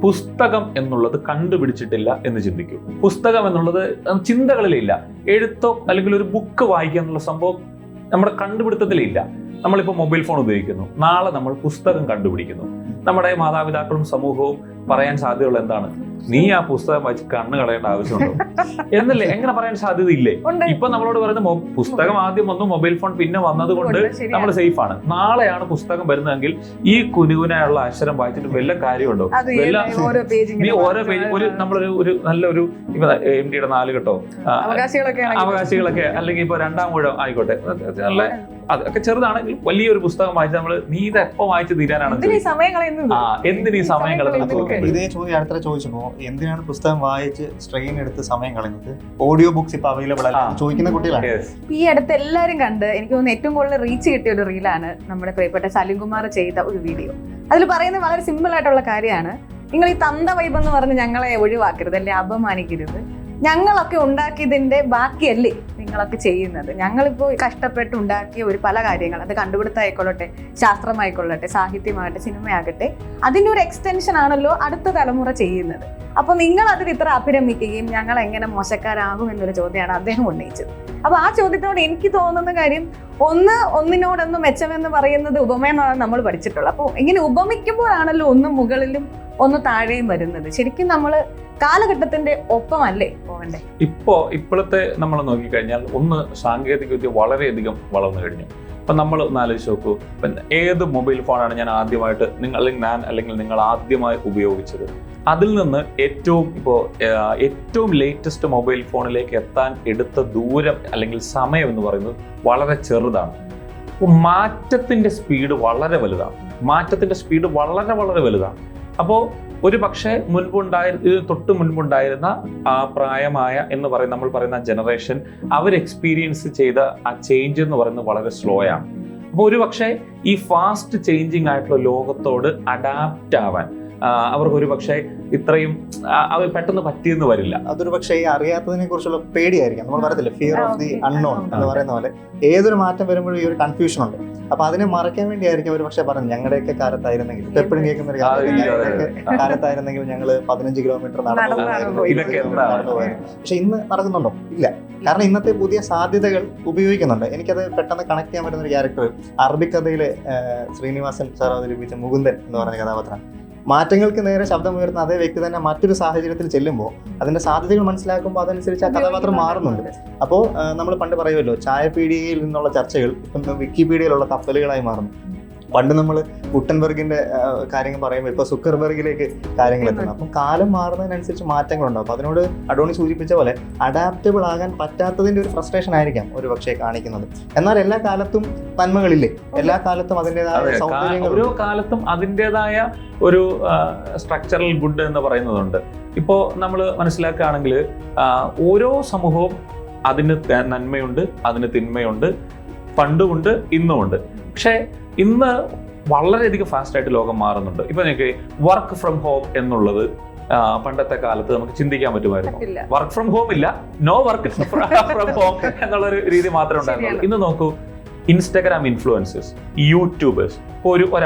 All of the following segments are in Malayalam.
പുസ്തകം എന്നുള്ളത് കണ്ടുപിടിച്ചിട്ടില്ല എന്ന് ചിന്തിക്കൂ. പുസ്തകം എന്നുള്ളത് ചിന്തകളിലില്ല. എഴുത്തോ അല്ലെങ്കിൽ ഒരു ബുക്ക് വായിക്കുക എന്നുള്ള സംഭവം നമ്മുടെ കണ്ടുപിടുത്തത്തിലില്ല. നമ്മളിപ്പോൾ മൊബൈൽ ഫോൺ ഉപയോഗിക്കുന്നു, നാളെ നമ്മൾ പുസ്തകം കണ്ടുപിടിക്കുന്നു. നമ്മുടെ മാതാപിതാക്കളും സമൂഹവും പറയാൻ സാധ്യതയുള്ള എന്താണ്? നീ ആ പുസ്തകം വായിച്ച് കണ്ണ് കളയേണ്ട ആവശ്യമുണ്ടോ എന്നല്ലേ? എങ്ങനെ പറയാൻ സാധ്യതയില്ലേ? ഇപ്പൊ നമ്മളോട് പറയുന്ന പുസ്തകം ആദ്യം വന്നു, മൊബൈൽ ഫോൺ പിന്നെ വന്നത് കൊണ്ട് നമ്മൾ സേഫ് ആണ്. നാളെയാണ് പുസ്തകം വരുന്നതെങ്കിൽ ഈ കുനുകുനായുള്ള അക്ഷരം വായിച്ചിട്ട് വല്ല കാര്യമുണ്ടോ? നീ ഓരോ പേജ് ഒരു നമ്മളൊരു ഒരു നല്ലൊരു ഇപ്പൊ MD 4 കെട്ടോ അവകാശികളൊക്കെ അല്ലെങ്കിൽ ഇപ്പൊ 2-ാം ഊഴം ആയിക്കോട്ടെ, നല്ല അതൊക്കെ ചെറുതാണെങ്കിൽ വലിയൊരു പുസ്തകം വായിച്ച് നമ്മള് നീ ഇത് എപ്പോ വായിച്ച് തീരാനാണ് എന്തിനീ സമയം കളയുന്നത്? ഇതേ ചോദ്യം അടുത്ത ചോദിച്ചപ്പോ എന്തിനാണ് പുസ്തകം വായിച്ച് സ്ട്രെയിൻ എടുത്ത് സമയം കളയുന്നത്? ഓഡിയോ ബുക്സ് ഇപ്പൊ അവൈലബിൾ അല്ല ചോദിക്കുന്ന കുട്ടികളാണ്. ഈ അടുത്ത് എല്ലാരും കണ്ട് എനിക്ക് തോന്നുന്നു ഏറ്റവും കൂടുതൽ റീച്ച് കിട്ടിയ ഒരു റീലാണ് നമ്മുടെ പ്രിയപ്പെട്ട സലിം കുമാർ ചെയ്ത ഒരു വീഡിയോ. അതിൽ പറയുന്നത് വളരെ സിമ്പിൾ ആയിട്ടുള്ള കാര്യമാണ്. നിങ്ങൾ ഈ തന്ത വൈബ് എന്ന് പറഞ്ഞ് ഞങ്ങളെ ഒഴിവാക്കരുത്, അല്ലെ അപമാനിക്കരുത്. ഞങ്ങളൊക്കെ ഉണ്ടാക്കിയതിന്റെ ബാക്കിയല്ലേ നിങ്ങളൊക്കെ ചെയ്യുന്നത്. ഞങ്ങളിപ്പോൾ കഷ്ടപ്പെട്ട് ഉണ്ടാക്കിയ ഒരു പല കാര്യങ്ങൾ, അത് കണ്ടുപിടുത്തമായിക്കൊള്ളട്ടെ, ശാസ്ത്രമായിക്കൊള്ളട്ടെ, സാഹിത്യമാകട്ടെ, സിനിമയാകട്ടെ, അതിൻ്റെ ഒരു എക്സ്റ്റൻഷൻ ആണല്ലോ അടുത്ത തലമുറ ചെയ്യുന്നത്. അപ്പോൾ നിങ്ങൾ അതിൽ ഇത്ര അഭിരമിക്കുകയും ഞങ്ങൾ എങ്ങനെ മോശക്കാരാകും എന്നൊരു ചോദ്യമാണ് അദ്ദേഹം ഉന്നയിച്ചത്. അപ്പോൾ ആ ചോദ്യത്തോട് എനിക്ക് തോന്നുന്ന കാര്യം, ഒന്നിനോടൊന്ന് മെച്ചമെന്ന് പറയുന്നത് ഉപമയെന്നാണ് നമ്മൾ പഠിച്ചിട്ടുള്ളത്. അപ്പോൾ ഇങ്ങനെ ഉപമിക്കുമ്പോഴാണല്ലോ ഒന്ന് മുകളിലും ഒന്ന് താഴെയും വരുന്നത്. ശരിക്കും നമ്മൾ കാലഘട്ടത്തിന്റെ ഒപ്പമല്ലേ പോകണ്ടേ? ഇപ്പോഴത്തെ നമ്മൾ നോക്കിക്കഴിഞ്ഞാൽ ഒന്ന് സാങ്കേതിക വിദ്യ വളരെയധികം വളർന്നു കഴിഞ്ഞു. അപ്പം നമ്മൾ ഒന്ന് ആലോചിച്ച് നോക്കൂ, ഏത് മൊബൈൽ ഫോണാണ് ഞാൻ ആദ്യമായിട്ട് നിങ്ങൾ ആദ്യമായി ഉപയോഗിച്ചത്? അതിൽ നിന്ന് ഏറ്റവും ലേറ്റസ്റ്റ് മൊബൈൽ ഫോണിലേക്ക് എത്താൻ എടുത്ത ദൂരം അല്ലെങ്കിൽ സമയം എന്ന് പറയുന്നത് വളരെ ചെറുതാണ്. അപ്പോൾ മാറ്റത്തിൻ്റെ സ്പീഡ് വളരെ വലുതാണ്. അപ്പോൾ ഒരു പക്ഷേ തൊട്ട് മുൻപുണ്ടായിരുന്ന ആ പ്രായമായ നമ്മൾ പറയുന്ന ജനറേഷൻ അവർ എക്സ്പീരിയൻസ് ചെയ്ത ആ ചേഞ്ച് എന്ന് പറയുന്നത് വളരെ സ്ലോ ആണ്. അപ്പോൾ ഒരു പക്ഷേ ഈ ഫാസ്റ്റ് ചേഞ്ചിങ് ആയിട്ടുള്ള ലോകത്തോട് അഡാപ്റ്റ് ആവാൻ അവർക്ക് ഒരു പക്ഷേ ഇത്രയും അവർ പെട്ടെന്ന് പറ്റിയെന്ന് വരില്ല. അതൊരു പക്ഷേ ഈ അറിയാത്തതിനെ കുറിച്ചുള്ള പേടിയായിരിക്കാം. നമ്മൾ പറയത്തില്ല ഫിയർ ഓഫ് ദി അൺനോൺ എന്ന് പറയുന്ന പോലെ ഏതൊരു മാറ്റം വരുമ്പോഴും ഈ ഒരു കൺഫ്യൂഷൻ ഉണ്ട്. അപ്പൊ അതിനെ മറയ്ക്കാൻ വേണ്ടിയായിരിക്കും ഒരു പക്ഷേ പറഞ്ഞു ഞങ്ങളുടെയൊക്കെ കാലത്തായിരുന്നെങ്കിൽ, എപ്പോഴും കേൾക്കുന്ന ഒരു കാലത്തായിരുന്നെങ്കിൽ ഞങ്ങൾ 15 കിലോമീറ്റർ നടന്നു പോയിരുന്നു. പക്ഷെ ഇന്ന് നടക്കുന്നുണ്ടോ? ഇല്ല. കാരണം ഇന്നത്തെ പുതിയ സാധ്യതകൾ ഉപയോഗിക്കുന്നുണ്ട്. എനിക്കത് പെട്ടെന്ന് കണക്ട് ചെയ്യാൻ പറ്റുന്ന ഒരു ക്യാരക്ടർ അറബിക് കഥയിലെ ശ്രീനിവാസൻ സാർ അവതരിപ്പിച്ച മുകുന്ദൻ എന്ന് പറഞ്ഞ കഥാപാത്രം. മാറ്റങ്ങൾക്ക് നേരെ ശബ്ദമുയർത്തുന്ന അതേ വ്യക്തി തന്നെ മറ്റൊരു സാഹചര്യത്തിൽ ചെല്ലുമ്പോൾ അതിന്റെ സാധ്യതകൾ മനസ്സിലാക്കുമ്പോൾ അതനുസരിച്ച് ആ കഥാപാത്രം മാറുന്നുണ്ട്. അപ്പോൾ നമ്മൾ പണ്ട് പറയുമല്ലോ, ചായപീടികയിൽ നിന്നുള്ള ചർച്ചകൾ ഇപ്പം വിക്കിപീഡിയയിലുള്ള തപ്പലുകളായി മാറുന്നു. പണ്ട് നമ്മൾ ഗുട്ടൻബർഗിന്റെ കാര്യങ്ങൾ പറയുമ്പോൾ ഇപ്പോൾ സുക്കർബർഗിലേക്ക് കാര്യങ്ങൾ എത്തുന്നു. അപ്പം കാലം മാറുന്നതിനനുസരിച്ച് മാറ്റങ്ങളുണ്ടാവും. അപ്പോൾ അതിനോട് അഡോണി സൂചിപ്പിച്ച പോലെ അഡാപ്റ്റബിൾ ആകാൻ പറ്റാത്തതിന്റെ ഒരു ഫ്രസ്ട്രേഷൻ ആയിരിക്കാം ഒരു പക്ഷേ കാണിക്കുന്നത്. എന്നാൽ എല്ലാ കാലത്തും നന്മകളില്ലേ? എല്ലാ കാലത്തും അതിൻ്റെതായ സൗകര്യങ്ങൾ, ഓരോ കാലത്തും അതിൻ്റെതായ ഒരു സ്ട്രക്ചറൽ ഗുഡ് എന്ന് പറയുന്നതുണ്ട്. ഇപ്പോൾ നമ്മൾ മനസ്സിലാക്കുകയാണെങ്കിൽ ഓരോ സമൂഹവും അതിന് നന്മയുണ്ട്, അതിന് തിന്മയുണ്ട്, പണ്ടുമുണ്ട്, ഇന്നുമുണ്ട്. പക്ഷേ ഇന്ന് വളരെയധികം ഫാസ്റ്റായിട്ട് ലോകം മാറുന്നുണ്ട്. ഇപ്പൊ നിങ്ങൾക്ക് വർക്ക് ഫ്രം ഹോം എന്നുള്ളത് പണ്ടത്തെ കാലത്ത് നമുക്ക് ചിന്തിക്കാൻ പറ്റുമായിരുന്നു. വർക്ക് ഫ്രം ഹോം ഇല്ല, നോ വർക്ക് ഫ്രം ഹോം എന്നുള്ളൊരു രീതി മാത്രമേ ഉണ്ടായിരുന്നുള്ളൂ. ഇന്ന് നോക്കൂ, ഇൻസ്റ്റഗ്രാം ഇൻഫ്ലുവൻസേഴ്സ്, യൂട്യൂബേഴ്സ്. ഇപ്പോൾ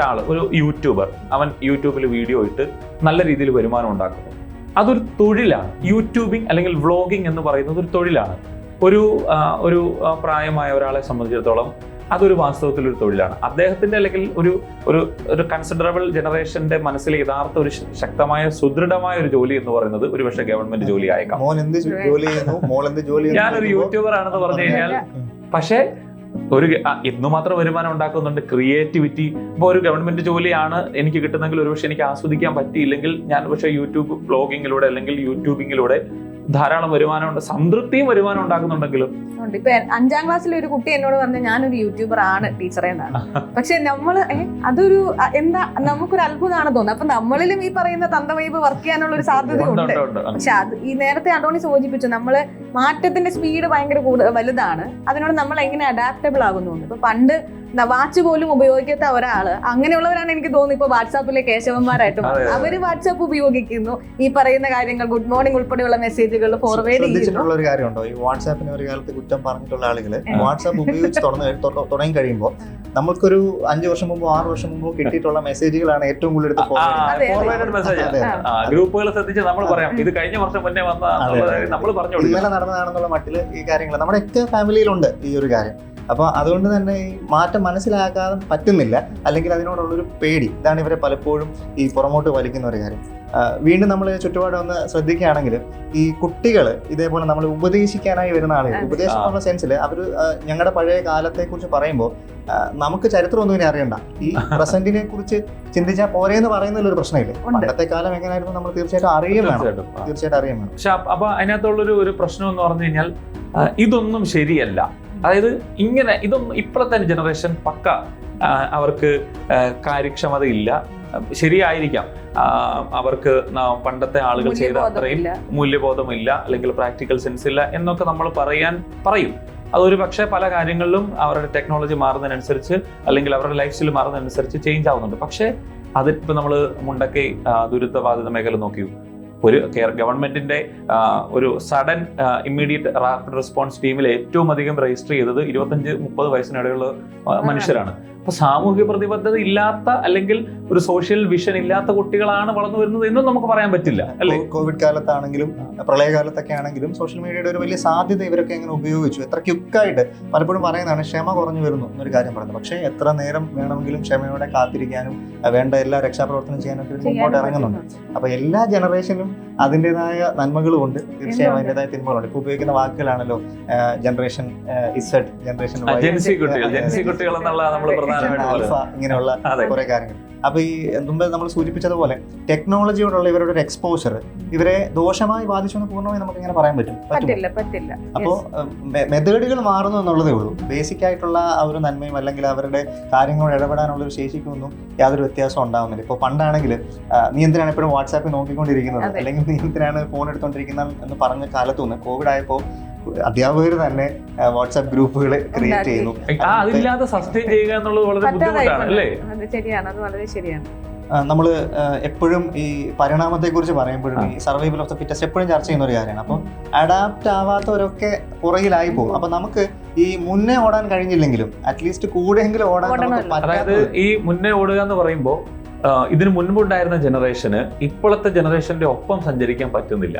ഒരു യൂട്യൂബർ, അവൻ യൂട്യൂബിൽ വീഡിയോ ഇട്ട് നല്ല രീതിയിൽ വരുമാനം ഉണ്ടാക്കുന്നു. അതൊരു തൊഴിലാണ്. യൂട്യൂബിങ് അല്ലെങ്കിൽ വ്ളോഗിങ് എന്ന് പറയുന്നത് ഒരു തൊഴിലാണ്. ഒരു പ്രായമായ ഒരാളെ സംബന്ധിച്ചിടത്തോളം അതൊരു വാസ്തവത്തിലൊരു തൊഴിലാണ്. അദ്ദേഹത്തിന്റെ അല്ലെങ്കിൽ ഒരു കൺസിഡറബിൾ ജനറേഷന്റെ മനസ്സിൽ യഥാർത്ഥ ഒരു ശക്തമായ സുദൃഢമായ ഒരു ജോലി എന്ന് പറയുന്നത് ഒരു പക്ഷേ ഗവൺമെന്റ് ജോലി ആയേക്കാം. ഞാനൊരു യൂട്യൂബർ ആണെന്ന് പറഞ്ഞു കഴിഞ്ഞാൽ, പക്ഷേ ഇന്നു മാത്രം വരുമാനം ഉണ്ടാക്കുന്നുണ്ട്. ക്രിയേറ്റിവിറ്റി ഇപ്പോൾ ഒരു ഗവൺമെന്റ് ജോലിയാണ് എനിക്ക് കിട്ടുന്നെങ്കിൽ ഒരുപക്ഷെ എനിക്ക് ആസ്വദിക്കാൻ പറ്റിയില്ലെങ്കിൽ ഞാൻ പക്ഷേ യൂട്യൂബ് വ്ളോഗിങ്ങിലൂടെ അല്ലെങ്കിൽ യൂട്യൂബിങ്ങിലൂടെ ധാരാളം വരുമാനമുണ്ട്, സംതൃപ്തിയും വരുമാനം ഉണ്ടാക്കുന്നുണ്ടെങ്കിലും. ഇപ്പൊ 5ാം ക്ലാസ്സിലെ ഒരു കുട്ടി എന്നോട് പറഞ്ഞു ഞാനൊരു യൂട്യൂബർ ആണ് ടീച്ചറെ എന്നാണ്. പക്ഷെ നമ്മള് അതൊരു നമുക്കൊരു അത്ഭുതമാണ് തോന്നുന്നത്. അപ്പൊ നമ്മളിലും ഈ പറയുന്ന തന്തവൈബ് വർക്ക് ചെയ്യാനുള്ള ഒരു സാധ്യതയുണ്ട്. പക്ഷെ അത് ഈ നേരത്തെ അഡോണി സൂചിപ്പിച്ചു, നമ്മള് മാറ്റത്തിന്റെ സ്പീഡ് ഭയങ്കര വലുതാണ്. അതിനോട് നമ്മൾ എങ്ങനെ അഡാപ്റ്റബിൾ ആകുന്നുണ്ട്. ഇപ്പൊ പണ്ട് വാച്ച് പോലും ഉപയോഗിക്കാത്ത ഒരാള്, അങ്ങനെയുള്ളവരാണ് എനിക്ക് തോന്നുന്നു ഇപ്പൊ വാട്സാപ്പിലെ കേശവന്മാരായിട്ട് മാറുന്നത്. അവര് വാട്സാപ്പ് ഉപയോഗിക്കുന്നു, ഈ പറയുന്ന കാര്യങ്ങൾ ഗുഡ് മോർണിംഗ് ഉൾപ്പെടെയുള്ള മെസ്സേജുകൾ ഫോർവേഡ് ചെയ്യുന്നു. ഒരു കാര്യമുണ്ടോ, ഈ വാട്സാപ്പിന് ഒരു കാലത്ത് കുറ്റം പറഞ്ഞിട്ടുള്ള ആളുകൾ വാട്സാപ്പ് ഉപയോഗിച്ച് തുടങ്ങി കഴിയുമ്പോൾ നമുക്കൊരു 5 വർഷം മുമ്പോ 6 വർഷം മുമ്പോ കിട്ടിയിട്ടുള്ള മെസ്സേജുകളാണ് ഏറ്റവും കൂടുതൽ ഫോർവേഡ് മെസ്സേജ്. ഗ്രൂപ്പുകൾ ശ്രദ്ധിച്ച് നമ്മൾ പറയാം ഇത് കഴിഞ്ഞ വർഷം മുന്നേ വന്ന നമ്മൾ പറഞ്ഞു ഇന്നലെ നടന്നതാണെന്നുള്ള മട്ടിൽ ഈ കാര്യങ്ങൾ നമ്മുടെ ഒക്കെ ഫാമിലിയിലുണ്ട് ഈ ഒരു കാര്യം. അപ്പോൾ അതുകൊണ്ട് തന്നെ ഈ മാറ്റം മനസ്സിലാക്കാൻ പറ്റുന്നില്ല, അല്ലെങ്കിൽ അതിനോടുള്ളൊരു പേടി, ഇതാണ് ഇവരെ പലപ്പോഴും ഈ പുറമോട്ട് വലിക്കുന്ന ഒരു കാര്യം. വീണ്ടും നമ്മൾ ചുറ്റുപാട് ഒന്ന് ശ്രദ്ധിക്കുകയാണെങ്കിൽ ഈ കുട്ടികൾ ഇതേപോലെ നമ്മൾ ഉപദേശിക്കാനായി വരുന്ന ആളുകൾ, ഉപദേശം എന്നുള്ള സെൻസിൽ അവർ ഞങ്ങളുടെ പഴയ കാലത്തെ കുറിച്ച് പറയുമ്പോൾ നമുക്ക് ചരിത്രമൊന്നും ഇനി അറിയണ്ട, ഈ പ്രസന്റിനെ കുറിച്ച് ചിന്തിച്ചാൽ പോരെന്ന് പറയുന്നതിലൊരു പ്രശ്നമില്ല. പണ്ടത്തെ കാലം എങ്ങനെയായിരുന്നു നമ്മൾ തീർച്ചയായിട്ടും അറിയാൻ വേണം. പക്ഷെ അപ്പൊ അതിനകത്തുള്ളൊരു ഒരു പ്രശ്നം എന്ന് പറഞ്ഞു കഴിഞ്ഞാൽ ഇതൊന്നും ശരിയല്ല. അതായത് ഇതൊന്നും ഇപ്പോഴത്തെ ജനറേഷൻ പക്ക അവർക്ക് കാര്യക്ഷമതയില്ല, ശരിയായിരിക്കാം, അവർക്ക് പണ്ടത്തെ ആളുകൾ ചെയ്ത അത്രയും മൂല്യബോധമില്ല അല്ലെങ്കിൽ പ്രാക്ടിക്കൽ സെൻസ് ഇല്ല എന്നൊക്കെ നമ്മൾ പറയും. അതൊരു പക്ഷേ പല കാര്യങ്ങളിലും അവരുടെ ടെക്നോളജി മാറുന്നതിനനുസരിച്ച് അല്ലെങ്കിൽ അവരുടെ ലൈഫ് സ്റ്റൈൽ മാറുന്നതിനനുസരിച്ച് ചേഞ്ച് ആവുന്നുണ്ട്. പക്ഷേ അതിപ്പോൾ നമ്മൾ മുണ്ടക്കൈ ദുരിതബാധിത മേഖല നോക്കിയു, ഒരു ഗവൺമെന്റിന്റെ ഒരു സഡൻ ഇമ്മീഡിയറ്റ് റാപ്പിഡ് റെസ്പോൺസ് ടീമിൽ ഏറ്റവും അധികം രജിസ്റ്റർ ചെയ്തത് 25-30 വയസ്സിനിടയുള്ള മനുഷ്യരാണ്. അപ്പൊ സാമൂഹിക പ്രതിബദ്ധത ഇല്ലാത്ത അല്ലെങ്കിൽ ഒരു സോഷ്യൽ വിഷൻ ഇല്ലാത്ത കുട്ടികളാണ് വളർന്നു വരുന്നത് എന്നും നമുക്ക് പറയാൻ പറ്റില്ല, അല്ലേ? കോവിഡ് കാലത്താണെങ്കിലും പ്രളയകാലത്തൊക്കെ ആണെങ്കിലും സോഷ്യൽ മീഡിയയുടെ ഒരു വലിയ സാധ്യത ഇവരൊക്കെ എങ്ങനെ ഉപയോഗിച്ചു, എത്ര ക്യുക്കായിട്ട് പലപ്പോഴും പറയുന്നതാണ് ക്ഷമ കുറഞ്ഞു വരുന്നു എന്നൊരു കാര്യം പറയുന്നത്. പക്ഷേ എത്ര നേരം വേണമെങ്കിലും ക്ഷമയോടെ കാത്തിരിക്കാനും വേണ്ട എല്ലാ രക്ഷാപ്രവർത്തനം ചെയ്യാനൊക്കെ മുമ്പോട്ട് ഇറങ്ങുന്നുണ്ട്. അപ്പൊ എല്ലാ ജനറേഷനും അതിൻ്റെതായ നന്മകളും ഉണ്ട്, തീർച്ചയായും അതിൻ്റെതായ തിന്മകളുണ്ട്. ഇപ്പൊ ഉപയോഗിക്കുന്ന വാക്കുകളാണല്ലോ ജനറേഷൻ ഇസഡ്, ജനറേഷൻ കുട്ടികൾ എന്നുള്ള നമ്മൾ ആൽഫ, ഇങ്ങനെയുള്ള കുറെ കാര്യങ്ങൾ. അപ്പൊ ഈ മുമ്പ് നമ്മൾ സൂചിപ്പിച്ചതുപോലെ ടെക്നോളജിയോടുള്ള ഇവരുടെ ഒരു എക്സ്പോഷർ ഇവരെ ദോഷമായി ബാധിച്ചു എന്ന് പൂർണ്ണമായി നമുക്ക് ഇങ്ങനെ പറയാൻ പറ്റില്ല. അപ്പോൾ മെത്തേഡുകൾ മാറുന്നു എന്നുള്ളതേ ഉള്ളൂ. ബേസിക് ആയിട്ടുള്ള ആ ഒരു നന്മയും അല്ലെങ്കിൽ അവരുടെ കാര്യങ്ങളോട് ഇടപെടാനുള്ള ഒരു ശേഷിക്കൊന്നും യാതൊരു വ്യത്യാസം ഉണ്ടാവുന്നില്ല. ഇപ്പോൾ പണ്ടാണെങ്കിൽ നീ എന്തിനാണ് എപ്പോഴും വാട്സാപ്പിൽ നോക്കിക്കൊണ്ടിരിക്കുന്നത്, അല്ലെങ്കിൽ നീ എന്തിനാണ് ഫോൺ എടുത്തോണ്ടിരിക്കുന്നത് എന്ന് പറഞ്ഞ കാലത്തുനിന്ന് കോവിഡ് ആയപ്പോൾ അധ്യാപകർ തന്നെ വാട്സാപ്പ് ഗ്രൂപ്പുകൾ ക്രിയേറ്റ് ചെയ്യുന്നു. അതില്ലാതെ സസ്റ്റെയിൻ ചെയ്യുക എന്നുള്ളത് വളരെ ബുദ്ധിമുട്ടാണ്, അല്ലേ? ശരിയാണ്. നമ്മൾ എപ്പോഴും ഈ പരിണാമത്തെ കുറിച്ച് പറയുമ്പോഴും ഈ സർവൈവൽ ഓഫ് ദ ഫിറ്റസ്റ്റ് എപ്പോഴും ചർച്ച ചെയ്യുന്ന ഒരു കാര്യമാണ്. അപ്പം അഡാപ്റ്റ് ആവാത്തവരൊക്കെ പുറകിലായി പോകും. അപ്പൊ നമുക്ക് ഈ മുന്നേ ഓടാൻ കഴിഞ്ഞില്ലെങ്കിലും അറ്റ്ലീസ്റ്റ് കൂടെയെങ്കിലും ഓടാൻ. അതായത് ഈ മുന്നേ ഓടുക എന്ന് പറയുമ്പോൾ ഇതിന് മുൻപുണ്ടായിരുന്ന ജനറേഷന് ഇപ്പോഴത്തെ ജനറേഷന്റെ ഒപ്പം സഞ്ചരിക്കാൻ പറ്റുന്നില്ല.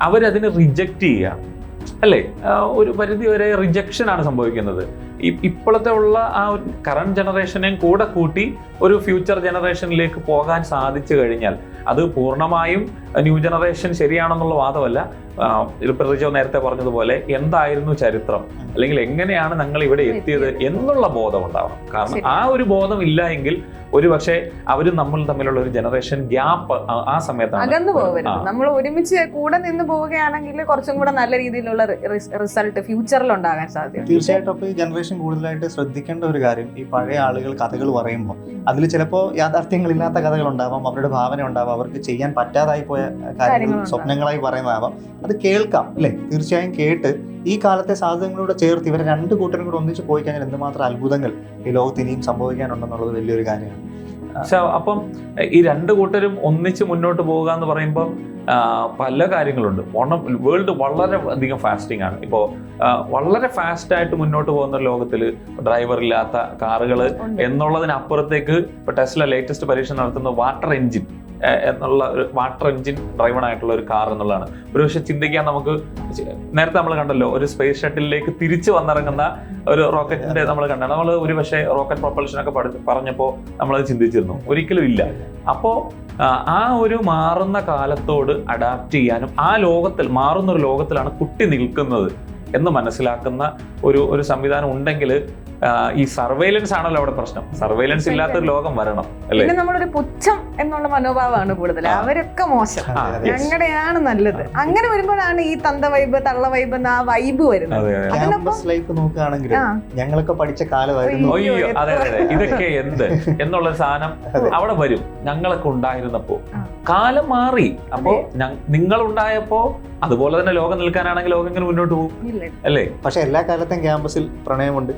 അവരതിനെ റിജക്റ്റ് ചെയ്യുക, അല്ലേ? ഒരു പരിധി വരെ റിജക്ഷൻ ആണ് സംഭവിക്കുന്നത്. ഇപ്പോഴത്തെ ഉള്ള ആ കറണ്ട് ജനറേഷനെയും കൂടെ കൂട്ടി ഒരു ഫ്യൂച്ചർ ജനറേഷനിലേക്ക് പോകാൻ സാധിച്ചു കഴിഞ്ഞാൽ അത് പൂർണ്ണമായും ന്യൂ ജനറേഷൻ ശരിയാണെന്നുള്ള വാദമല്ല. റിജോ നേരത്തെ പറഞ്ഞതുപോലെ എന്തായിരുന്നു ചരിത്രം, അല്ലെങ്കിൽ എങ്ങനെയാണ് ഞങ്ങൾ ഇവിടെ എത്തിയത് എന്നുള്ള ബോധം ഉണ്ടാവണം. കാരണം ആ ഒരു ബോധം ഇല്ല എങ്കിൽ ഒരു പക്ഷേ അവരും നമ്മൾ തമ്മിലുള്ള ഒരു ജനറേഷൻ ഗ്യാപ്പ് ആ സമയത്താണ് അകന്നു പോകരുത്. നമ്മൾ ഒരുമിച്ച് കൂടെ നിന്ന് പോവുകയാണെങ്കിൽ കുറച്ചും കൂടെ നല്ല രീതിയിലുള്ള റിസൾട്ട് ഫ്യൂച്ചറിൽ ഉണ്ടാകാൻ സാധ്യത. തീർച്ചയായിട്ടും. അപ്പോൾ ഈ ജനറേഷൻ കൂടുതലായിട്ട് ശ്രദ്ധിക്കേണ്ട ഒരു കാര്യം, ഈ പഴയ ആളുകൾ കഥകൾ പറയുമ്പോൾ അതിൽ ചിലപ്പോൾ യാഥാർത്ഥ്യങ്ങളില്ലാത്ത കഥകൾ ഉണ്ടാവാം, അവരുടെ ഭാവന ഉണ്ടാവാം, അവർക്ക് ചെയ്യാൻ പറ്റാതായി പോയ കാര്യങ്ങൾ സ്വപ്നങ്ങളായി പറയുന്നതാവാം. അത് കേൾക്കാം, അല്ലേ? തീർച്ചയായും കേട്ട് ഈ കാലത്തെ സാധ്യതകളോട് ചേർത്ത് ഇവരെ രണ്ട് കൂട്ടരും കൂടെ ഒന്നിച്ച് പോയി കഴിഞ്ഞാൽ എന്തുമാത്രം അത്ഭുതങ്ങൾ ഈ ലോകത്ത് ഇനിയും സംഭവിക്കാനുണ്ടെന്നുള്ളത് വലിയൊരു കാര്യമാണ്. അപ്പം ഈ രണ്ട് കൂട്ടരും ഒന്നിച്ച് മുന്നോട്ട് പോവുക എന്ന് പറയുമ്പോൾ പല കാര്യങ്ങളുണ്ട്. വേൾഡ് വളരെ അധികം ഫാസ്റ്റിംഗ് ആണ്. ഇപ്പോൾ വളരെ ഫാസ്റ്റായിട്ട് മുന്നോട്ട് പോകുന്ന ലോകത്തിൽ ഡ്രൈവർ ഇല്ലാത്ത കാറുകൾ എന്നുള്ളതിനപ്പുറത്തേക്ക് ഇപ്പോൾ ടെസ്ല ലേറ്റസ്റ്റ് പരീക്ഷണം നടത്തുന്ന വാട്ടർ എഞ്ചിൻ എന്നുള്ള ഒരു വാട്ടർ എഞ്ചിൻ ഡ്രൈവൺ ആയിട്ടുള്ള ഒരു കാർ എന്നുള്ളതാണ്. ഒരു പക്ഷെ ചിന്തിക്കാൻ നമുക്ക്, നേരത്തെ നമ്മൾ കണ്ടല്ലോ ഒരു സ്പേസ് ഷട്ടിലേക്ക് തിരിച്ചു വന്നിറങ്ങുന്ന ഒരു റോക്കറ്റിന്റെ നമ്മൾ കണ്ടാണ്. നമ്മൾ ഒരു പക്ഷേ റോക്കറ്റ് പ്രൊപ്പൽഷനൊക്കെ പറഞ്ഞപ്പോൾ നമ്മളത് ചിന്തിച്ചിരുന്നു, ഒരിക്കലും ഇല്ല. അപ്പോൾ ആ ഒരു മാറുന്ന കാലത്തോട് അഡാപ്റ്റ് ചെയ്യാനും ആ ലോകത്തിൽ മാറുന്ന ഒരു ലോകത്തിലാണ് കുട്ടി നിൽക്കുന്നത് എന്ന് മനസ്സിലാക്കുന്ന ഒരു സംവിധാനം ഉണ്ടെങ്കിൽ ഈ സർവൈലൻസ് ആണല്ലോ അവിടെ പ്രശ്നം. സർവൈലൻസ് ഇല്ലാത്തൊരു ലോകം വരണം, അല്ലേ? നമ്മളൊരു പുച്ഛം എന്നുള്ള മനോഭാവമാണ് കൂടുതൽ. അവരൊക്കെ മോശം, ഞങ്ങളുടെയാണ് നല്ലത്. അങ്ങനെ വരുമ്പോഴാണ് ഈ തന്ത വൈബ് തള്ള വൈബ് എന്ന ആ വൈബ് വരുന്നത്. ക്യാമ്പസ് ലൈഫ് നോക്കുകയാണെങ്കിൽ ഞങ്ങളൊക്കെ പഠിച്ച കാലമായിരുന്നു. അയ്യോ, അതെ അതെ, ഇതൊക്കെ എന്ത് എന്നുള്ളൊരു സാധനം അവിടെ വരും. ഞങ്ങളൊക്കെ ഉണ്ടായിരുന്നപ്പോ കാലം മാറി. അപ്പോ നിങ്ങൾ ഉണ്ടായപ്പോ അതുപോലെ തന്നെ ലോകം നിൽക്കാനാണെങ്കിൽ ലോകം ഇങ്ങനെ മുന്നോട്ട് പോകും, അല്ലേ? പക്ഷെ എല്ലാ കാലത്തും ക്യാമ്പസിൽ പ്രണയമുണ്ട്,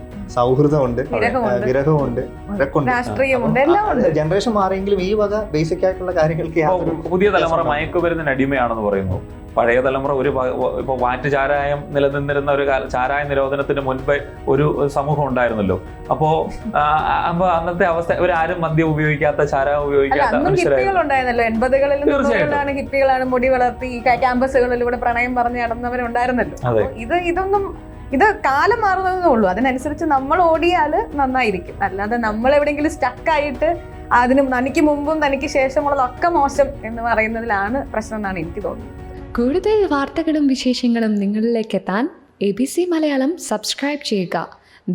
സൗഹൃദമുണ്ട്, വിരഹമുണ്ട്. വിരഹമുണ്ട്, വഴക്കുണ്ട്. രാഷ്ട്രീയമുണ്ട്, എല്ലാം ഉണ്ട്. ജനറേഷൻ മാറിയെങ്കിലും ഈ വക ബേസിക് ആയിട്ടുള്ള കാര്യങ്ങൾക്ക് യാതൊരു പുതിയ തലമുറ മയക്കുമരുന്നിന് അടിമയാണെന്ന് പറയുന്നു. പഴയ തലമുറ ഇപ്പൊ വാറ്റ് ചാരായം നിലനിന്നിരുന്ന ഒരു ചാരായ നിരോധനത്തിന് മുൻപേ ഒരു സമൂഹം ഉണ്ടായിരുന്നല്ലോ. അപ്പോ അന്നത്തെ അവസ്ഥ ഇവരാരും മദ്യം ഉപയോഗിക്കാത്ത, ചാരായം അല്ല, ഉപയോഗിക്കാത്ത അന്നും മനുഷ്യരായിരുന്നു. ഹിപ്പികളുണ്ടായിരുന്നല്ലോ. 80കളിലും തീർച്ചയായിട്ടും. 90കളിലാണ് ഹിപ്പികളാണ് മുടി വളർത്തി ക്യാമ്പസുകളിലൂടെ പ്രണയം പറഞ്ഞ് നടന്നവരുണ്ടായിരുന്നല്ലോ. അതെ. അപ്പൊ ഇത് കാലം മാറുന്നതേ ഉള്ളൂ. അതിനനുസരിച്ച് നമ്മൾ ഓടിയാല് നന്നായിരിക്കും. അല്ലാതെ നമ്മൾ എവിടെയെങ്കിലും സ്റ്റക്കായിട്ട് തനിക്ക് മുമ്പും തനിക്ക് ശേഷമുള്ളതൊക്കെ മോശം എന്ന് പറയുന്നതിലാണ് പ്രശ്നം എന്നാണ് എനിക്ക് തോന്നുന്നത്. കൂടുതൽ വാർത്തകളും വിശേഷങ്ങളും നിങ്ങളിലേക്ക് എത്താൻ ABC മലയാളം സബ്സ്ക്രൈബ് ചെയ്യുക,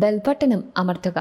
ബെൽ ബട്ടണും അമർത്തുക.